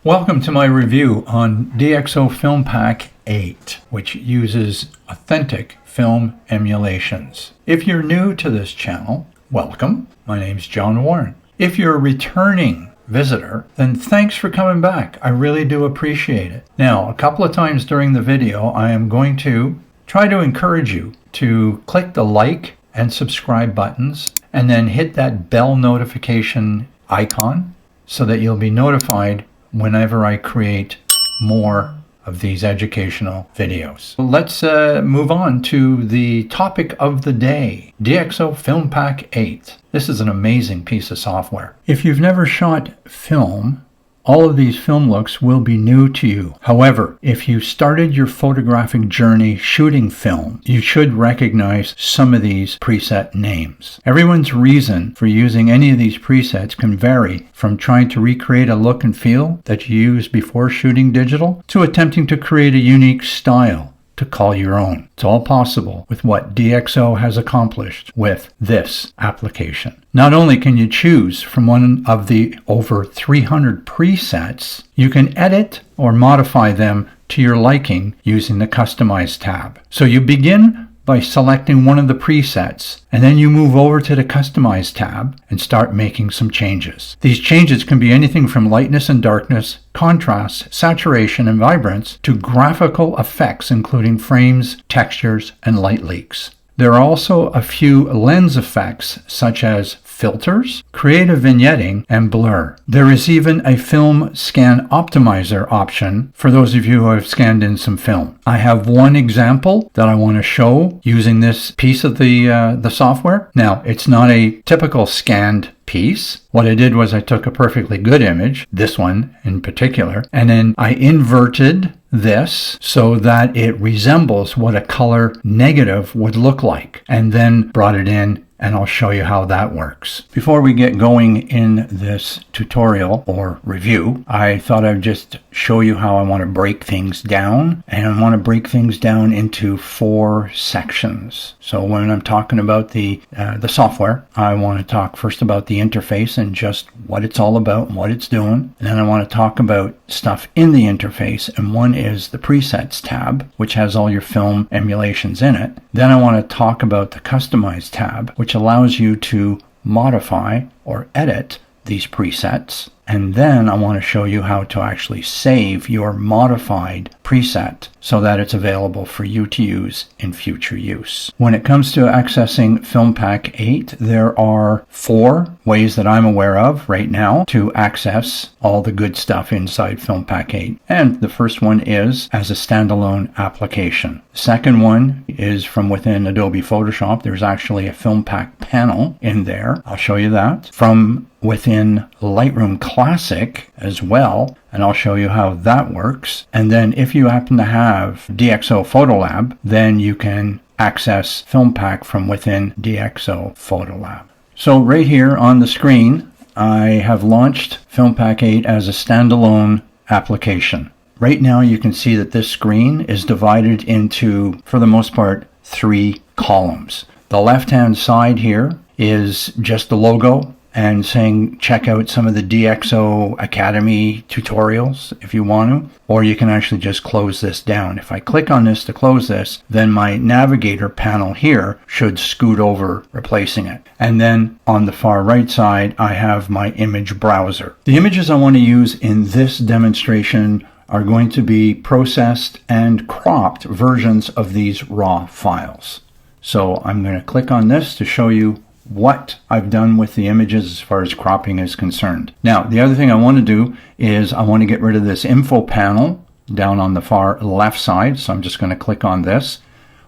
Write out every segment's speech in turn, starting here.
Welcome to my review on DxO FilmPack 8, which uses authentic film emulations. If you're new to this channel, welcome. My name's John Warren. If you're a returning visitor, then thanks for coming back. I really do appreciate it. Now, a couple of times during the video, I am going to try to encourage you to click the like and subscribe buttons and then hit that bell notification icon so that you'll be notified whenever I create more of these educational videos. Let's move on to the topic of the day, DxO FilmPack 8. This is an amazing piece of software. If you've never shot film, all of these film looks will be new to you. However, if you started your photographic journey shooting film, you should recognize some of these preset names. Everyone's reason for using any of these presets can vary from trying to recreate a look and feel that you used before shooting digital to attempting to create a unique style to call your own. It's all possible with what DxO has accomplished with this application. Not only can you choose from one of the over 300 presets, you can edit or modify them to your liking using the Customize tab. So you begin by selecting one of the presets, and then you move over to the Customize tab and start making some changes. These changes can be anything from lightness and darkness, contrast, saturation, and vibrance to graphical effects including frames, textures, and light leaks. There are also a few lens effects such as filters, creative vignetting, and blur. There is even a film scan optimizer option for those of you who have scanned in some film. I have one example that I want to show using this piece of the software. Now, it's not a typical scanned piece. What I did was I took a perfectly good image, this one in particular, and then I inverted this so that it resembles what a color negative would look like, and then brought it in, and I'll show you how that works. Before we get going in this tutorial or review, I thought I'd just show you how I want to break things down, and I want to break things down into 4 sections. So when I'm talking about the software, I want to talk first about the interface and just what it's all about and what it's doing. And then I want to talk about stuff in the interface, and one is the presets tab, which has all your film emulations in it. Then I want to talk about the Customize tab, which allows you to modify or edit these presets. And then I want to show you how to actually save your modified preset so that it's available for you to use in future use. When it comes to accessing FilmPack 8, there are 4 ways that I'm aware of right now to access all the good stuff inside FilmPack 8. And the first one is as a standalone application. The second one is from within Adobe Photoshop. There's actually a FilmPack panel in there. I'll show you that. From within Lightroom Classic as well, and I'll show you how that works. And then if you happen to have DxO PhotoLab, then you can access FilmPack from within DxO PhotoLab. So right here on the screen, I have launched FilmPack 8 as a standalone application. Right now you can see that this screen is divided into, for the most part, 3 columns. The left-hand side here is just the logo and saying check out some of the DxO Academy tutorials if you want to, or you can actually just close this down. If I click on this to close this, then my navigator panel here should scoot over, replacing it. And then on the far right side, I have my image browser. The images I want to use in this demonstration are going to be processed and cropped versions of these raw files. So I'm going to click on this to show you what I've done with the images as far as cropping is concerned. Now, the other thing I want to do is I want to get rid of this info panel down on the far left side. So I'm just going to click on this.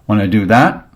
When I do that,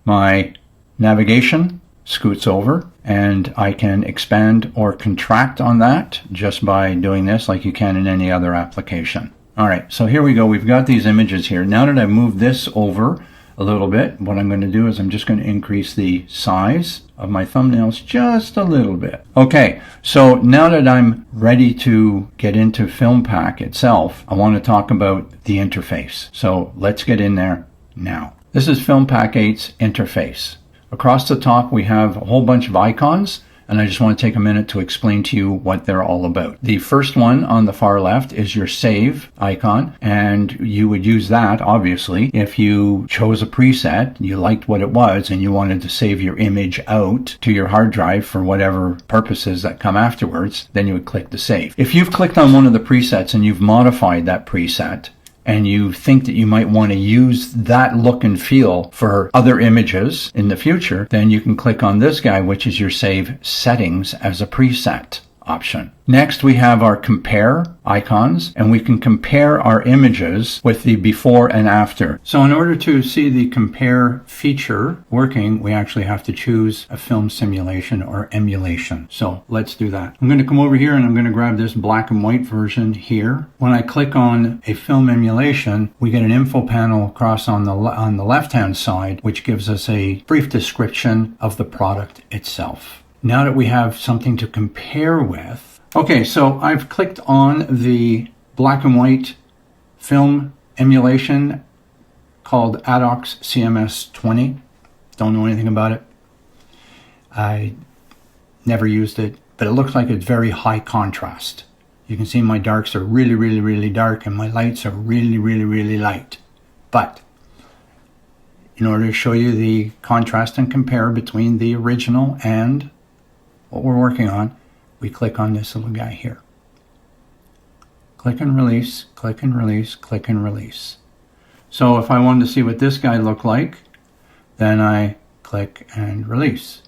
my navigation scoots over and I can expand or contract on that just by doing this like you can in any other application. All right, so here we go. We've got these images here. Now that I've moved this over a little bit, what I'm going to do is I'm just going to increase the size of my thumbnails just a little bit. Okay, so now that I'm ready to get into FilmPack itself, I want to talk about the interface. So let's get in there now. This is FilmPack 8's interface. Across the top we have a whole bunch of icons and I just want to take a minute to explain to you what they're all about. The first one on the far left is your save icon, and you would use that, obviously, if you chose a preset, you liked what it was, and you wanted to save your image out to your hard drive for whatever purposes that come afterwards, then you would click the save. If you've clicked on one of the presets and you've modified that preset, and you think that you might want to use that look and feel for other images in the future, then you can click on this guy, which is your Save Settings as a Preset option. Next, we have our compare icons, and we can compare our images with the before and after. So in order to see the compare feature working, we actually have to choose a film simulation or emulation. So let's do that. I'm going to come over here and I'm going to grab this black and white version here. When I click on a film emulation, we get an info panel across on the left-hand side, which gives us a brief description of the product itself. Now that we have something to compare with, okay, so I've clicked on the black and white film emulation called Adox CMS 20. Don't know anything about it. I never used it, but it looks like it's very high contrast. You can see my darks are really, really, really dark, and my lights are really, really, really light. But in order to show you the contrast and compare between the original and what we're working on, we click on this little guy here. Click and release, click and release, click and release. So if I wanted to see what this guy looked like, then I click and release.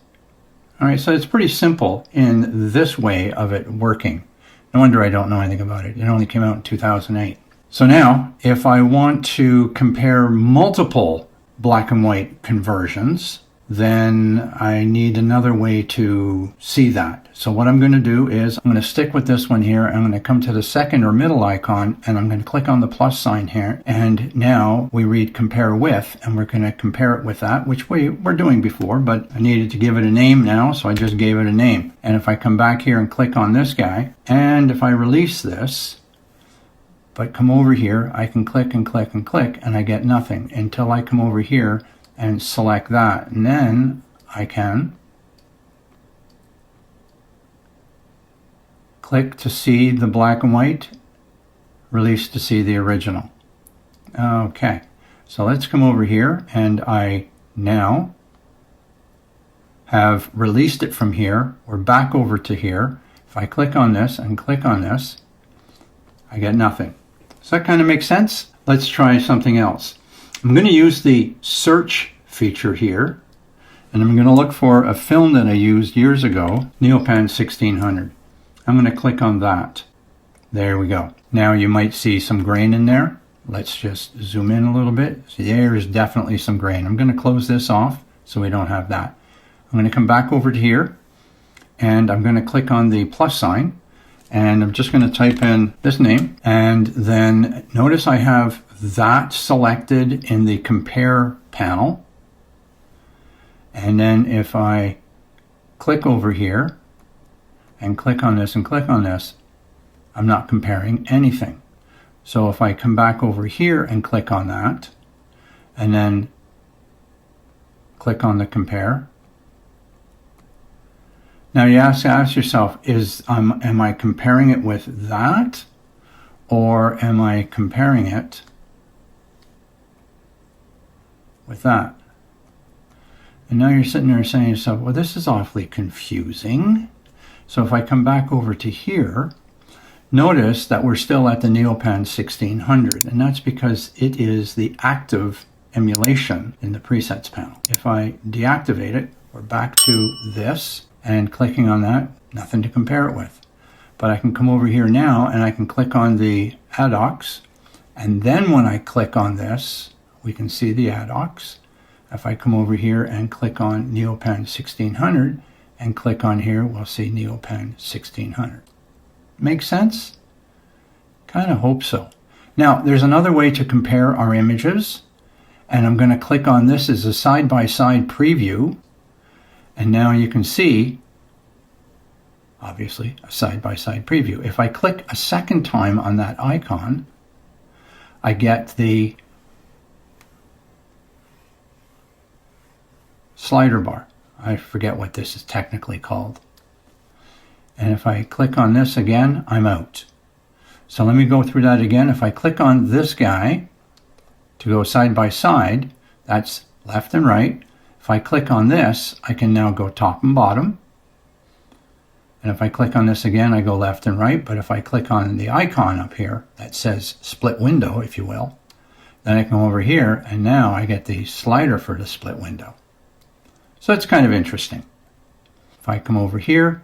All right, so it's pretty simple in this way of it working. No wonder I don't know anything about it. It only came out in 2008. So now, if I want to compare multiple black and white conversions, then I need another way to see that. So what I'm going to do is I'm going to stick with this one here. I'm going to come to the second or middle icon, and I'm going to click on the plus sign here. And now we read compare with, and we're going to compare it with that, which we were doing before, but I needed to give it a name now, so I just gave it a name. And if I come back here and click on this guy, and if I release this, but come over here, I can click and click and click, and I get nothing until I come over here and select that, and then I can click to see the black and white, release to see the original. Okay, so let's come over here, and I now have released it from here. We're back over to here. If I click on this and click on this, I get nothing. Does that kind of make sense? Let's try something else. I'm going to use the search feature here, and I'm going to look for a film that I used years ago, Neopan 1600. I'm going to click on that. There we go. Now you might see some grain in there. Let's just zoom in a little bit. See, there is definitely some grain. I'm going to close this off so we don't have that. I'm going to come back over to here, and I'm going to click on the plus sign, and I'm just going to type in this name, and then notice I have that selected in the compare panel. And then if I click over here and click on this and click on this, I'm not comparing anything. So if I come back over here and click on that, and then click on the compare, now you have to ask yourself, am I comparing it with that, or am I comparing it with that? And now you're sitting there saying to yourself, well, this is awfully confusing. So if I come back over to here, notice that we're still at the Neopan 1600, and that's because it is the active emulation in the presets panel. If I deactivate it, we're back to this, and clicking on that, nothing to compare it with. But I can come over here now and I can click on the Adox, and then when I click on this, we can see the Adox. If I come over here and click on Neopan 1600 and click on here, we'll see Neopan 1600. Make sense? Kind of hope so. Now, there's another way to compare our images, and I'm going to click on this as a side-by-side preview, and now you can see, obviously, a side-by-side preview. If I click a second time on that icon, I get the slider bar. I forget what this is technically called. And if I click on this again, I'm out. So let me go through that again. If I click on this guy to go side by side, that's left and right. If I click on this, I can now go top and bottom. And if I click on this again, I go left and right. But if I click on the icon up here that says split window, if you will, then I come over here and now I get the slider for the split window. So it's kind of interesting. If I come over here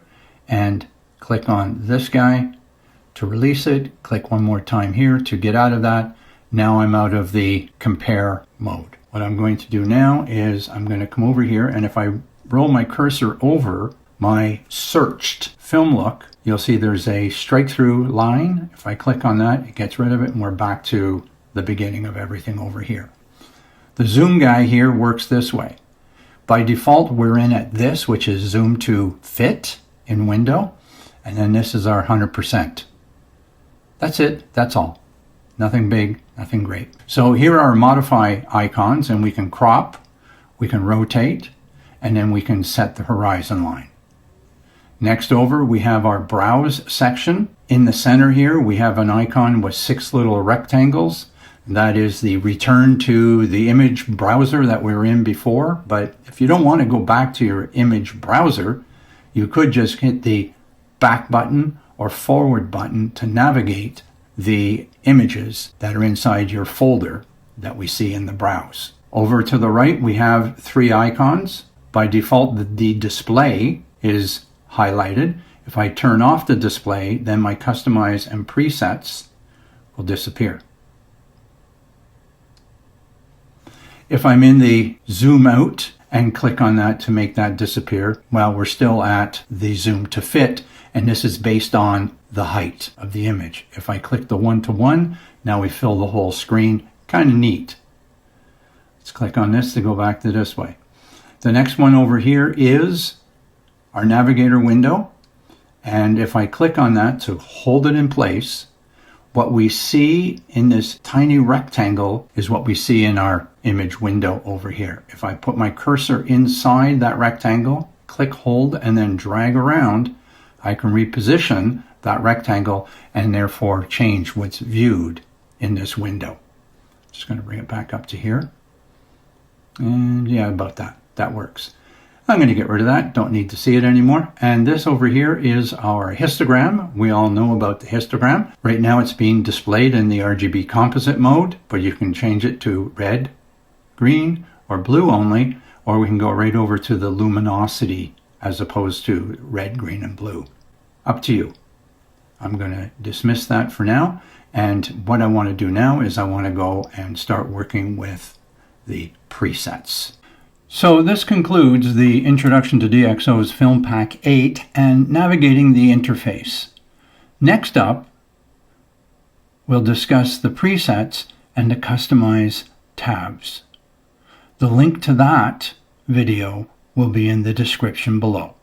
and click on this guy to release it, click one more time here to get out of that. Now I'm out of the compare mode. What I'm going to do now is I'm going to come over here, and if I roll my cursor over my searched film look, you'll see there's a strike through line. If I click on that, it gets rid of it, and we're back to the beginning of everything over here. The zoom guy here works this way. By default, we're in at this, which is zoom to fit in window, and then this is our 100%. That's it. That's all. Nothing big, nothing great. So here are our modify icons, and we can crop, we can rotate, and then we can set the horizon line. Next over, we have our browse section. In the center here, we have an icon with 6 little rectangles. That is the return to the image browser that we were in before. But if you don't want to go back to your image browser, you could just hit the back button or forward button to navigate the images that are inside your folder that we see in the browse. Over to the right, we have 3 icons. By default, the display is highlighted. If I turn off the display, then my customize and presets will disappear. If I'm in the zoom out and click on that to make that disappear, well, we're still at the zoom to fit, and this is based on the height of the image. If I click the 1-to-1, now we fill the whole screen. Kind of neat. Let's click on this to go back to this way. The next one over here is our navigator window, and if I click on that to hold it in place, what we see in this tiny rectangle is what we see in our image window over here. If I put my cursor inside that rectangle, click, hold, and then drag around, I can reposition that rectangle and therefore change what's viewed in this window. Just going to bring it back up to here. And yeah, about that. That works. I'm going to get rid of that. Don't need to see it anymore. And this over here is our histogram. We all know about the histogram. Right now it's being displayed in the RGB composite mode, but you can change it to red, green, or blue only, or we can go right over to the luminosity as opposed to red, green, and blue. Up to you. I'm going to dismiss that for now. And what I want to do now is I want to go and start working with the presets. So this concludes the introduction to DxO's FilmPack 8 and navigating the interface. Next up, we'll discuss the presets and the customize tabs. The link to that video will be in the description below.